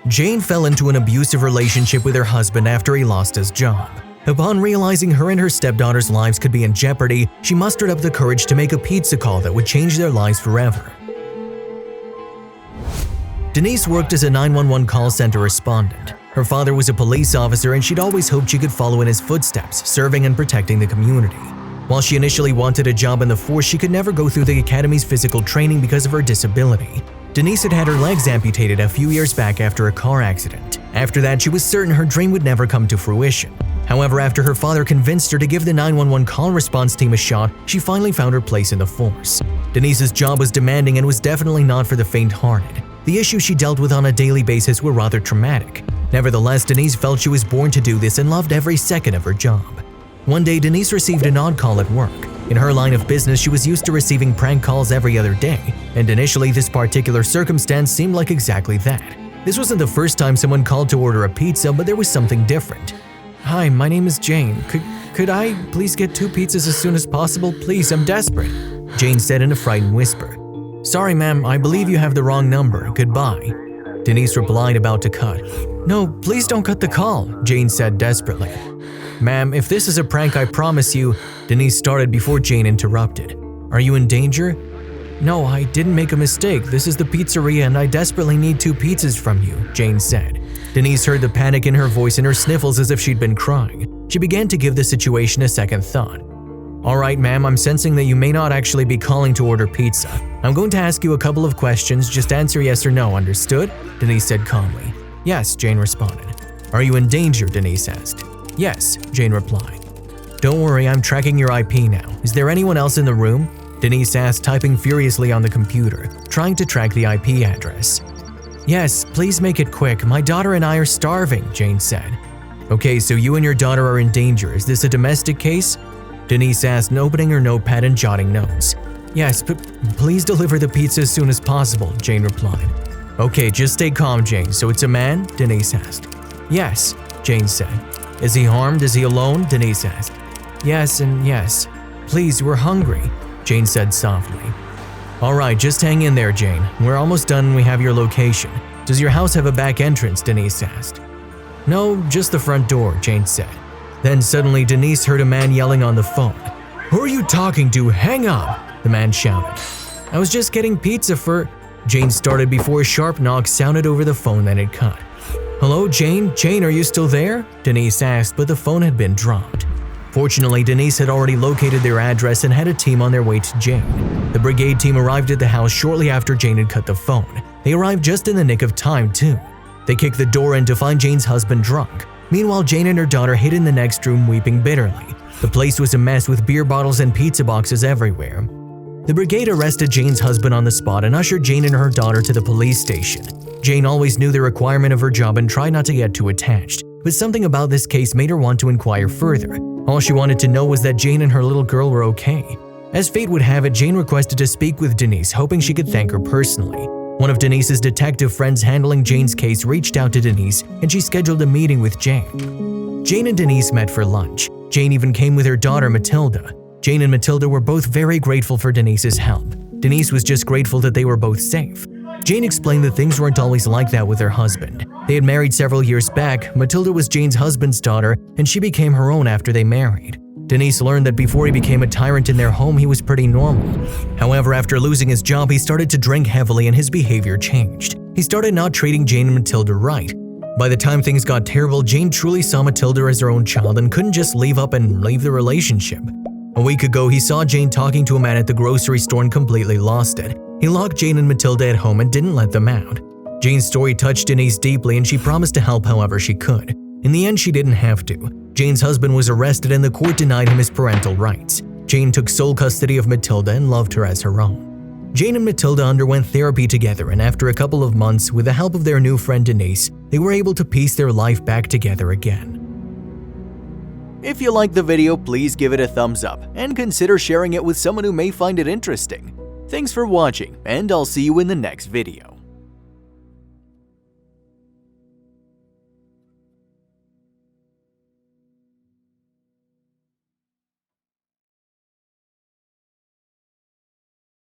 Jane fell into an abusive relationship with her husband after he lost his job. Upon realizing her and her stepdaughter's lives could be in jeopardy, she mustered up the courage to make a pizza call that would change their lives forever. Denise worked as a 911 call center respondent. Her father was a police officer and she'd always hoped she could follow in his footsteps, serving and protecting the community. While she initially wanted a job in the force, she could never go through the academy's physical training because of her disability. Denise had had her legs amputated a few years back after a car accident. After that, she was certain her dream would never come to fruition. However, after her father convinced her to give the 911 call response team a shot, she finally found her place in the force. Denise's job was demanding and was definitely not for the faint-hearted. The issues she dealt with on a daily basis were rather traumatic. Nevertheless, Denise felt she was born to do this and loved every second of her job. One day, Denise received an odd call at work. In her line of business, she was used to receiving prank calls every other day, and initially this particular circumstance seemed like exactly that. This wasn't the first time someone called to order a pizza, but there was something different. "Hi, my name is Jane. Could I please get 2 pizzas as soon as possible? Please, I'm desperate," Jane said in a frightened whisper. "Sorry, ma'am, I believe you have the wrong number. Goodbye," Denise replied, about to cut. "No, please don't cut the call," Jane said desperately. "Ma'am, if this is a prank, I promise you," Denise started before Jane interrupted. "Are you in danger?" "No, I didn't make a mistake. This is the pizzeria and I desperately need 2 pizzas from you," Jane said. Denise heard the panic in her voice and her sniffles as if she'd been crying. She began to give the situation a second thought. "All right, ma'am, I'm sensing that you may not actually be calling to order pizza. I'm going to ask you a couple of questions, just answer yes or no, understood?" Denise said calmly. "Yes," Jane responded. "Are you in danger?" Denise asked. "Yes," Jane replied. "Don't worry, I'm tracking your IP now. Is there anyone else in the room?" Denise asked, typing furiously on the computer, trying to track the IP address. "Yes, please make it quick. My daughter and I are starving," Jane said. "Okay, so you and your daughter are in danger. Is this a domestic case?" Denise asked, opening her notepad and jotting notes. "Yes, but please deliver the pizza as soon as possible," Jane replied. "Okay, just stay calm, Jane. So it's a man?" Denise asked. "Yes," Jane said. "Is he harmed? Is he alone?" Denise asked. "Yes and yes. Please, we're hungry," Jane said softly. "All right, just hang in there, Jane. We're almost done and we have your location. Does your house have a back entrance?" Denise asked. "No, just the front door," Jane said. Then suddenly Denise heard a man yelling on the phone. "Who are you talking to? Hang up!" the man shouted. "I was just getting pizza for…" Jane started before a sharp knock sounded over the phone, then it cut. "Hello, Jane? Jane, are you still there?" Denise asked, but the phone had been dropped. Fortunately, Denise had already located their address and had a team on their way to Jane. The brigade team arrived at the house shortly after Jane had cut the phone. They arrived just in the nick of time, too. They kicked the door in to find Jane's husband drunk. Meanwhile, Jane and her daughter hid in the next room weeping bitterly. The place was a mess with beer bottles and pizza boxes everywhere. The brigade arrested Jane's husband on the spot and ushered Jane and her daughter to the police station. Jane always knew the requirement of her job and tried not to get too attached, but something about this case made her want to inquire further. All she wanted to know was that Jane and her little girl were okay. As fate would have it, Jane requested to speak with Denise, hoping she could thank her personally. One of Denise's detective friends handling Jane's case reached out to Denise and she scheduled a meeting with Jane. Jane and Denise met for lunch. Jane even came with her daughter Matilda. Jane and Matilda were both very grateful for Denise's help. Denise was just grateful that they were both safe. Jane explained that things weren't always like that with her husband. They had married several years back. Matilda was Jane's husband's daughter and she became her own after they married. Denise learned that before he became a tyrant in their home, he was pretty normal. However, after losing his job, he started to drink heavily and his behavior changed. He started not treating Jane and Matilda right. By the time things got terrible, Jane truly saw Matilda as her own child and couldn't just leave the relationship. A week ago, he saw Jane talking to a man at the grocery store and completely lost it. He locked Jane and Matilda at home and didn't let them out. Jane's story touched Denise deeply and she promised to help however she could. In the end, she didn't have to. Jane's husband was arrested and the court denied him his parental rights. Jane took sole custody of Matilda and loved her as her own. Jane and Matilda underwent therapy together, and after a couple of months, with the help of their new friend Denise, they were able to piece their life back together again. If you liked the video, please give it a thumbs up and consider sharing it with someone who may find it interesting. Thanks for watching, and I'll see you in the next video.